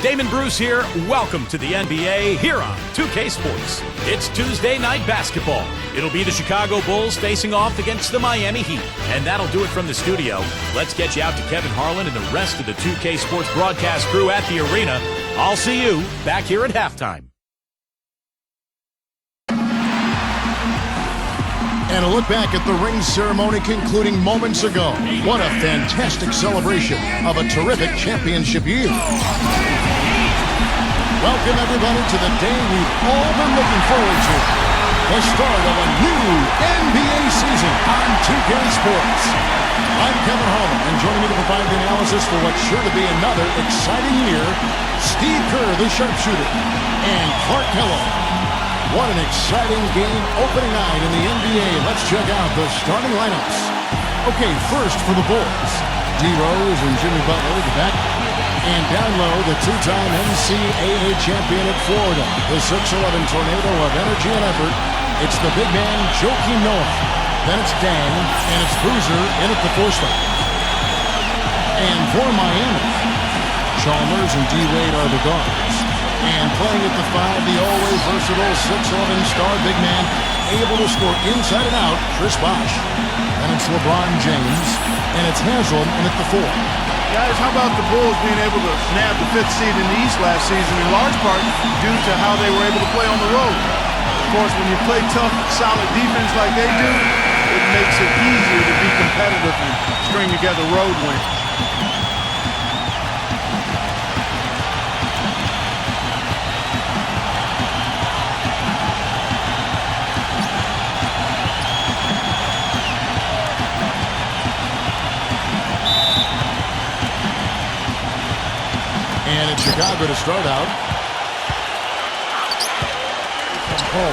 Damon Bruce here. Welcome to the NBA here on 2K Sports. It's Tuesday night basketball. It'll be the Chicago Bulls facing off against the Miami Heat. And that'll do it from the studio. Let's get you out to Kevin Harlan and the rest of the 2K Sports broadcast crew at the arena. I'll see you back here at halftime. And a look back at the ring ceremony concluding moments ago. What a fantastic celebration of a terrific championship year. Welcome everybody to the day we've all been looking forward to. The start of a new NBA season on 2K Sports. I'm Kevin Harlan, and joining me to provide the analysis for what's sure to be another exciting year, Steve Kerr, the sharpshooter, and Clark Kellogg. What an exciting game opening night in the NBA. Let's check out the starting lineups. Okay, first for the Bulls. D. Rose and Jimmy Butler at the back. And down low, the two-time NCAA champion at Florida. The 6'11" tornado of energy and effort. It's the big man, Joakim Noah. Then it's Dang, and it's Boozer in at the 4 spot. And for Miami, Chalmers and D-Wade are the guards. And playing at the 5, the always versatile 6'11" star big man, able to score inside and out, Chris Bosh. And it's LeBron James, and it's Haslam in at the 4. Guys, how about the Bulls being able to snap the 5th seed in the East last season, in large part due to how they were able to play on the road? Of course, when you play tough, solid defense like they do, it makes it easier to be competitive and string together road wins. And it's Chicago to start out.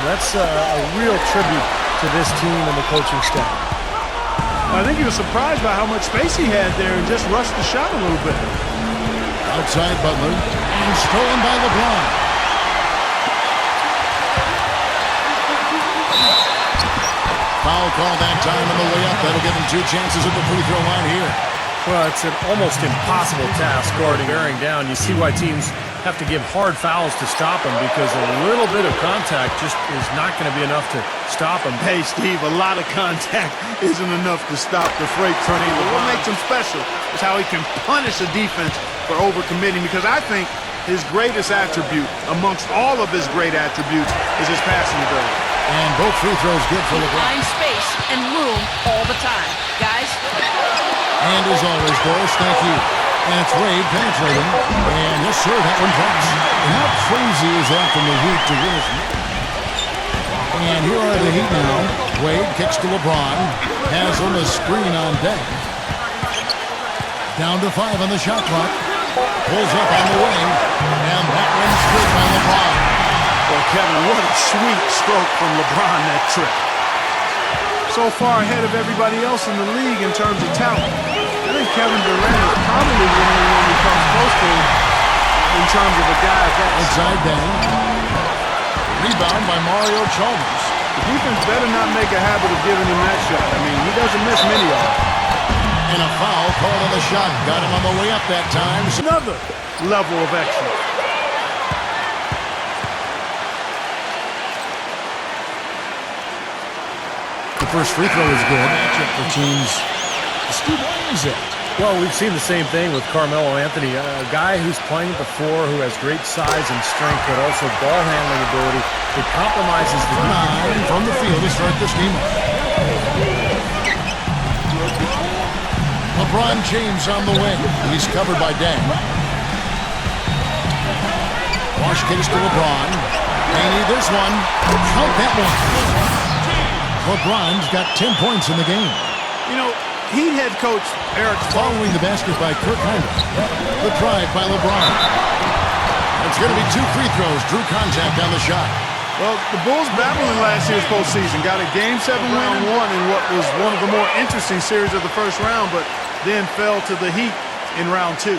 That's a real tribute to this team and the coaching staff. I think he was surprised by how much space he had there and just rushed the shot a little bit. Outside Butler, and stolen by LeBron. Foul call that time on the layup. That'll give him 2 chances at the free throw line here. Well, it's an almost impossible task guarding bearing down. You see why teams have to give hard fouls to stop them, because a little bit of contact just is not going to be enough to stop them. Hey, Steve, a lot of contact isn't enough to stop the freight train. But what makes him special is how he can punish a defense for overcommitting, because I think his greatest attribute amongst all of his great attributes is his passing ability. And both free throws good for LeBron. Find space and room all the time, guys. And as always, Boris, thank you. And it's Wade penetrating. And yes, sir, that one drops. And how crazy is that from the Heat to win? And here are the Heat now. Wade kicks to LeBron. Has on the screen on deck. Down to 5 on the shot clock. Pulls up on the wing. And that one's good by LeBron. Well, Kevin, what a sweet stroke from LeBron that trip. So far ahead of everybody else in the league in terms of talent. I think Kevin Durant is probably the only one who comes close to him in terms of a guy of that. Inside down. Rebound by Mario Chalmers. The defense better not make a habit of giving him that shot. I mean, he doesn't miss many of them. And a foul called on the shot. Got him on the way up that time. Another level of excellence. The first free throw is good. Matchup for teams. Steve, why is it? Well, we've seen the same thing with Carmelo Anthony, a guy who's playing at the 4, who has great size and strength, but also ball handling ability. It compromises the 9 from the field to start this game. LeBron James on the wing. He's covered by Dang. Bosh kicks to LeBron. They need this one. Count that one. LeBron's got 10 points in the game. You know, Heat head coach Eric following the basket by Kirk Heinrich. The drive by LeBron. It's going to be 2 free throws. Drew contact on the shot. Well, the Bulls battled in last year's postseason. Got a Game 7 round 1 in what was one of the more interesting series of the first round, but then fell to the Heat in round 2.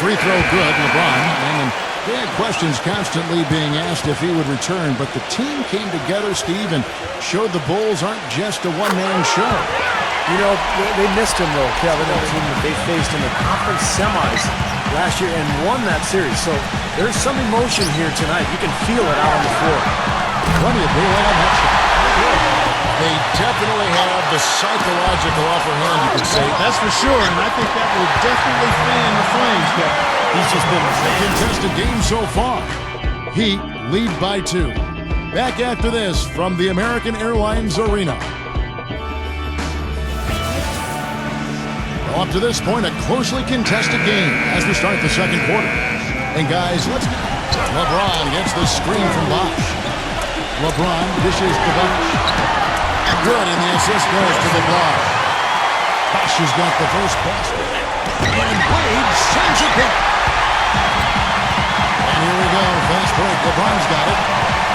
Free throw good, LeBron. And they had questions constantly being asked if he would return, but the team came together, Steve, and showed the Bulls aren't just a one-man show. You know, they missed him, though, Kevin, a team that they faced in the conference semis last year and won that series. So there's some emotion here tonight. You can feel it out on the floor. Plenty of daylight on that shot. They definitely have the psychological upper hand, you could say. That's for sure, and I think that will definitely fan the flames, Kevin. He's just been a contested game so far. Heat lead by 2. Back after this from the American Airlines Arena. Well, up to this point, a closely contested game as we start the second quarter. And guys, let's go. LeBron gets the screen from Bosch. LeBron dishes to Bosch. Good, and the assist goes to LeBron. Bosch has got the first basket. And Wade sends it back. And here we go, fast break. LeBron's got it.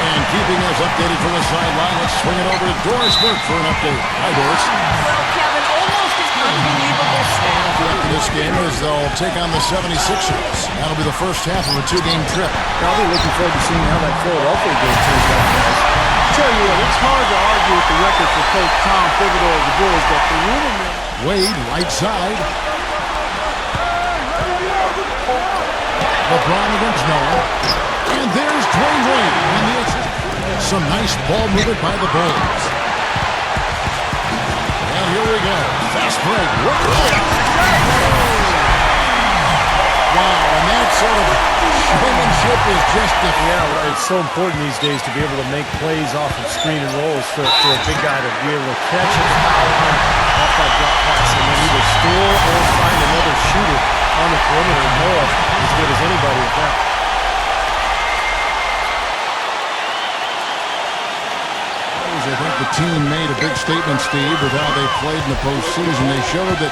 And keeping us updated from the sideline, let's swing it over to Doris Burke for an update. Hi, Doris. Well, Kevin, almost an unbelievable stat. This game is they'll take on the 76ers. That'll be the first half of a 2-game trip. I'll be looking forward to seeing how that Philadelphia game turns out, guys. Tell you what, it's hard to argue with the record for Coach Tom Thibodeau of the Bulls, but the winning Wade, right side. LeBron against Noah. And there's Dwayne Wade. And the assist. Some nice ball movement by the Bulls. And here we go. Fast break. Wow, and that sort of showmanship is just different. Yeah, well, it's so important these days to be able to make plays off of screen and rolls for a big guy to be able to catch and foul on off that drop pass and then either score or find another shooter on the perimeter. Noah as good as anybody at that. I think the team made a big statement, Steve, with how they played in the postseason. They showed that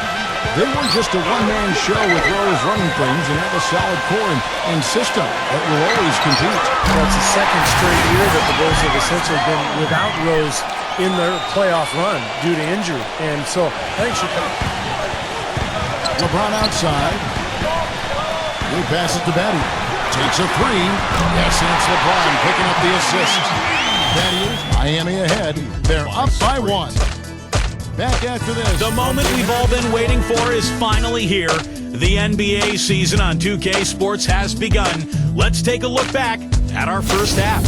they weren't just a one-man show with Rose running things and have a solid core and system that will always compete. Well, it's the second straight year that the Bulls have essentially been without Rose in their playoff run due to injury. And so I think LeBron outside. He passes to Batty. Takes a 3. Yes, and it's LeBron picking up the assist. Batty, Miami ahead. They're up by 1. Back after this. The moment we've all been waiting for is finally here. The NBA season on 2K Sports has begun. Let's take a look back at our first half.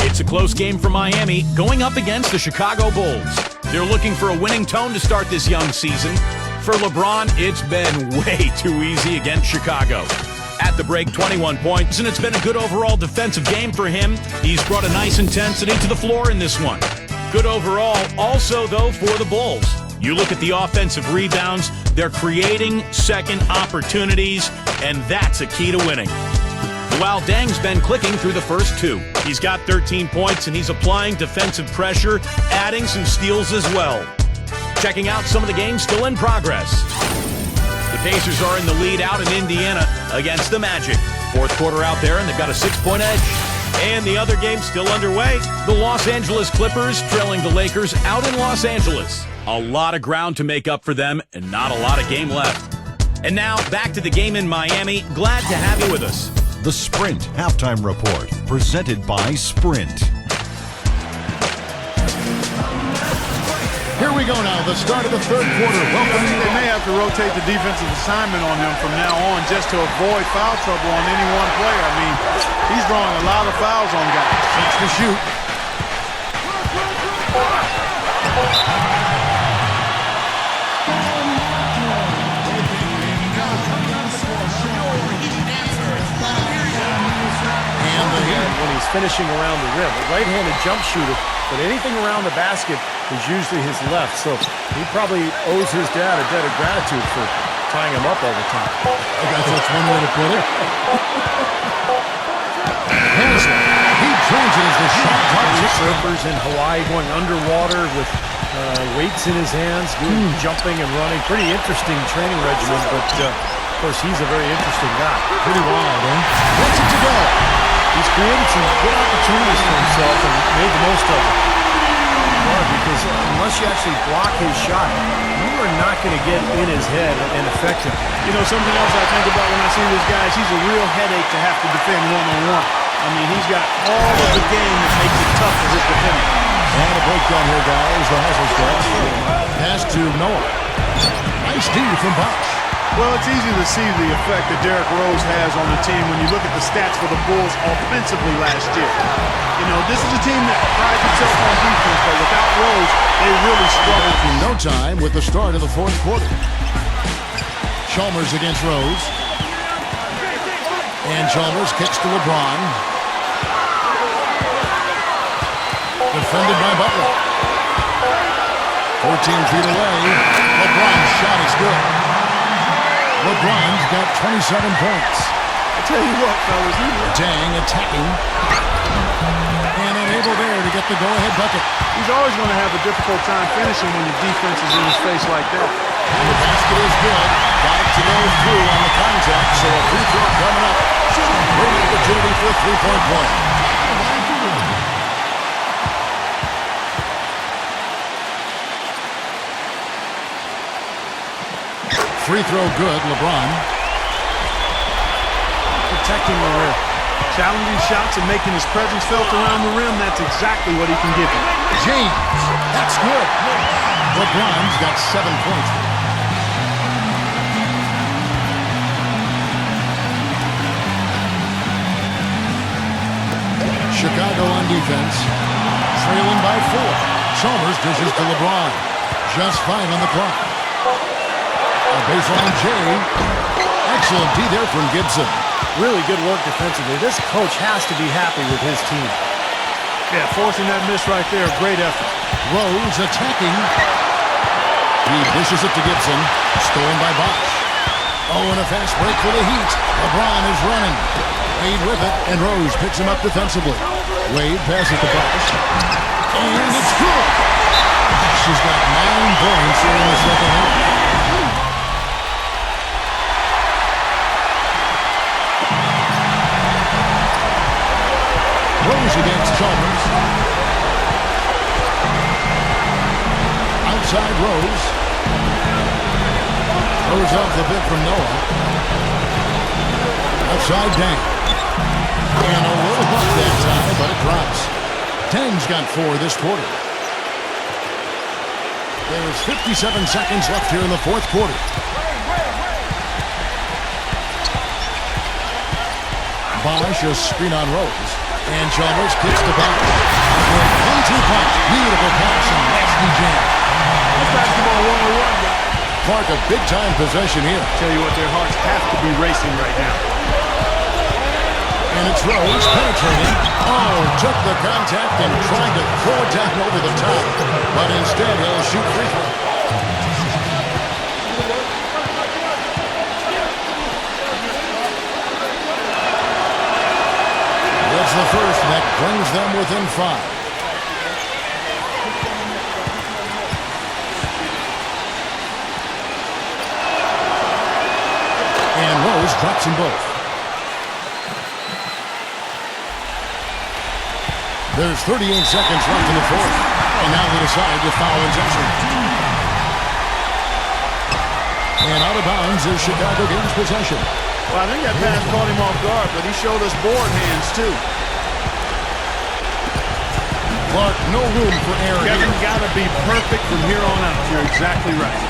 It's a close game for Miami going up against the Chicago Bulls. They're looking for a winning tone to start this young season. For LeBron, it's been way too easy against Chicago. At the break, 21 points, and it's been a good overall defensive game for him. He's brought a nice intensity to the floor in this one. Good overall, also, though, for the Bulls. You look at the offensive rebounds, they're creating second opportunities, and that's a key to winning. While Dang's been clicking through the first 2. He's got 13 points, and he's applying defensive pressure, adding some steals as well. Checking out some of the games still in progress. The Pacers are in the lead out in Indiana against the Magic. Fourth quarter out there, and they've got a 6-point edge. And the other game still underway. The Los Angeles Clippers trailing the Lakers out in Los Angeles. A lot of ground to make up for them, and not a lot of game left. And now, back to the game in Miami. Glad to have you with us. The Sprint Halftime Report, presented by Sprint. Here we go now, the start of the third quarter. Welcome. They may have to rotate the defensive assignment on him from now on just to avoid foul trouble on any one player. I mean, he's drawing a lot of fouls on guys. That's the shoot. And the hit. When he's finishing around the rim, a right-handed jump shooter, but anything around the basket is usually his left. So he probably owes his dad a debt of gratitude for tying him up all the time. I guess that's one way to put it. Henderson, he trains it as the shot clock. Surfers in Hawaii going underwater with weights in his hands, doing jumping and running. Pretty interesting training regimen, but of course he's a very interesting guy. Pretty wild, eh? What's it to go? He's created some good opportunities for himself and made the most of it. Because unless you actually block his shot, you are not going to get in his head and affect him. You know, something else I think about when I see this guy is he's a real headache to have to defend one-on-one. I mean, he's got all of the game that makes it tough for his defender. And a breakdown here, guys. The hustle steps. Pass to Noah. Nice D from Bosch. Well, it's easy to see the effect that Derrick Rose has on the team when you look at the stats for the Bulls offensively last year. You know, this is a team that prides itself on defense, but without Rose, they really struggle. In no time with the start of the fourth quarter. Chalmers against Rose. And Chalmers kicks to LeBron. Defended by Butler. 14 feet away. LeBron's shot is good. LeBron's got 27 points. I tell you what, fellas, Dang attacking. And unable there to get the go-ahead bucket. he's always going to have a difficult time finishing when the defense is in his face like that. And the basket is good. Got it to go through on the contact, so a free throw coming up. Great opportunity for a three-point play. Free throw good, LeBron. Protecting the rim. Challenging shots and making his presence felt around the rim, that's exactly what he can give you. James, that's good. LeBron's got 7 points. Chicago on defense, trailing by 4. Chalmers dishes to LeBron. Just 5 on the clock. A baseline J. Excellent D there from Gibson. Really good work defensively. This coach has to be happy with his team. Yeah, forcing that miss right there, great effort. Rose attacking. He dishes it to Gibson. Stolen by Bosch. Oh, and a fast break for the Heat. LeBron is running. Wade with it, and Rose picks him up defensively. Wade passes to Bosch. And it's good. She's got 9 points here in the second half. Rose against Chalmers. Outside Rose. Rose off the bit from Noah. Outside Dang. And a little buck that time, but it drops. Dang's got 4 this quarter. There's 57 seconds left here in the fourth quarter. Bosch a screen on Rose. And Chalmers kicks the back. 1-2 punch. Beautiful pass and nasty jam. That's basketball 101, guys. Clark, a big-time possession here. Tell you what, their hearts have to be racing right now. And it's Rose penetrating. Oh, took the contact and tried to throw it down over the top. But instead, he'll shoot free throw. That's the first that brings them within 5. And Rose drops them both. There's 38 seconds left in the fourth. And now they decide to foul injection. And out of bounds is Chicago gains possession. Well, I think that pass caught him off guard, but he showed us board hands, too. Clark, no room for error. Kevin, got to be perfect from here on out. You're exactly right.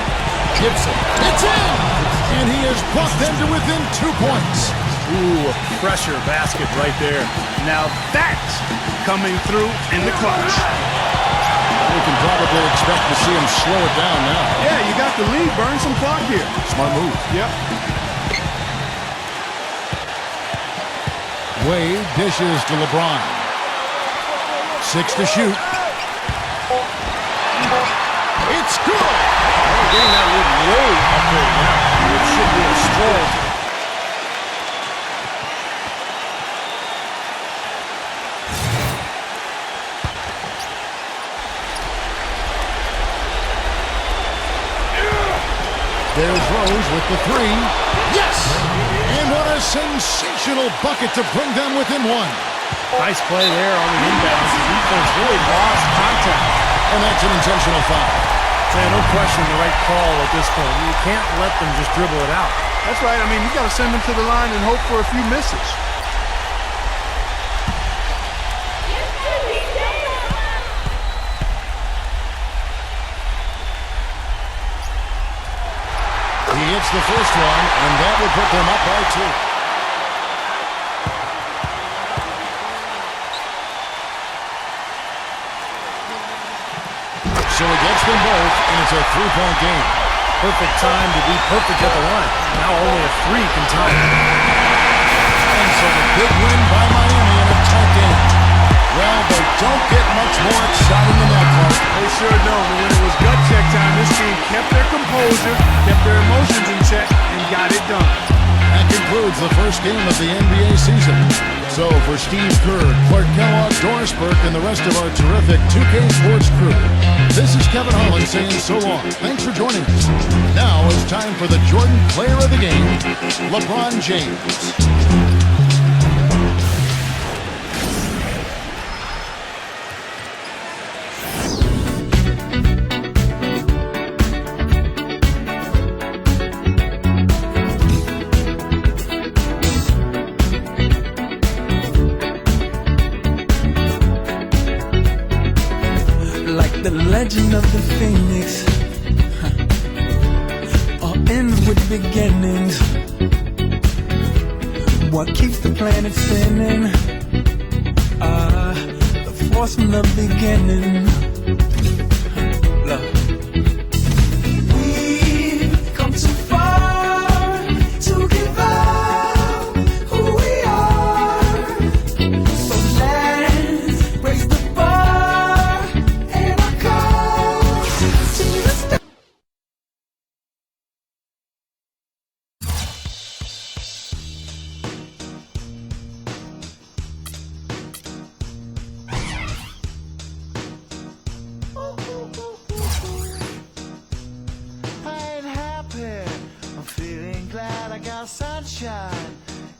Gibson, it's in! And he has brought them to within 2 points. Ooh, a pressure basket right there. Now that's coming through in the clutch. We can probably expect to see him slow it down now. Yeah, you got the lead. Burn some clock here. Smart move. Yep. Wade dishes to LeBron. 6 to shoot. It's good! Getting that lead way up there now. It should be a stroll. There's Rose with the 3. Yes! And what a sensational bucket to bring them within 1. Nice play there on the inbounds. The defense really lost contact. And that's an intentional foul. Yeah, no question the right call at this point. You can't let them just dribble it out. That's right. I mean, you got to send them to the line and hope for a few misses. He gets the first one, and that would put them up by 2. So he gets them both, and it's a 3-point game. Perfect time to be perfect at the line. Now only a 3 can tie it. And so the big win by Miami in a tight game. Well, they don't get much more exciting than that, Clark. They sure don't. But when it was gut check time, this team kept their composure, kept their emotions in check, and got it done. That concludes the first game of the NBA season. So for Steve Kerr, Clark Kellogg, Doris Burke, and the rest of our terrific 2K Sports crew, this is Kevin Holland saying so long. Thanks for joining us. Now it's time for the Jordan Player of the Game, LeBron James. The legend of the Phoenix all ends with beginnings. What keeps the planet spinning? The force from the beginning. Look. We've come too far to give up who we are. So let's raise the bar. Sunshine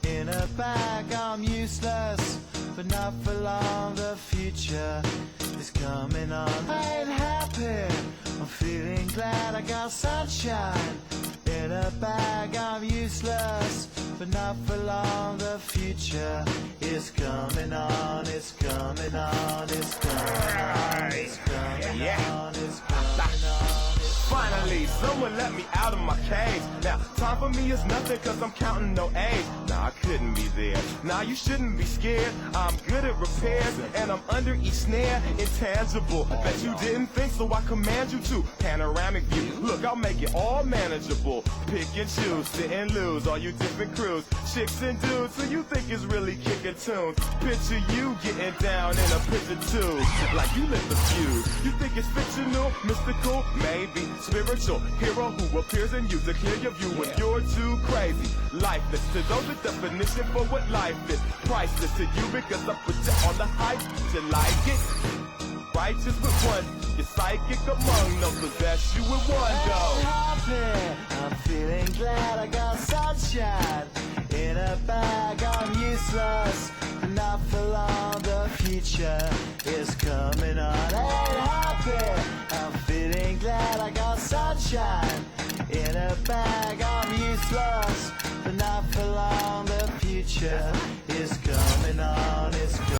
in a bag, I'm useless, but not for long. The future is coming on. I ain't happy, I'm feeling glad. I got sunshine in a bag, I'm useless, but not for long. The future is coming on. It's coming on. It's coming on. It's coming on. It's coming on. Finally, someone let me out of my cage. Now, time for me is nothing cause I'm counting no A's. Nah, I couldn't be there. Nah, you shouldn't be scared. I'm good at repairs and I'm under each snare. Intangible, bet you didn't think, so I command you to. Panoramic view, look, I'll make it all manageable. Pick and choose, sit and lose, all you different crews. Chicks and dudes, who you think is really kicking tunes. Picture you getting down in a picture too. Like you lit the fuse. You think it's fictional, mystical, maybe. Spiritual hero who appears in you to clear your view when you're too crazy. Lifeless to those, the definition for what life is. Priceless to you because I put you on the hype. You like it? Righteous with one, you're psychic among them. Possess you with one go. I'm feeling glad. I got sunshine in a bag. I'm useless, but not for long. The future is coming on. Ain't happy. I'm feeling glad. I got sunshine in a bag. I'm useless, but not for long. The future is coming on. It's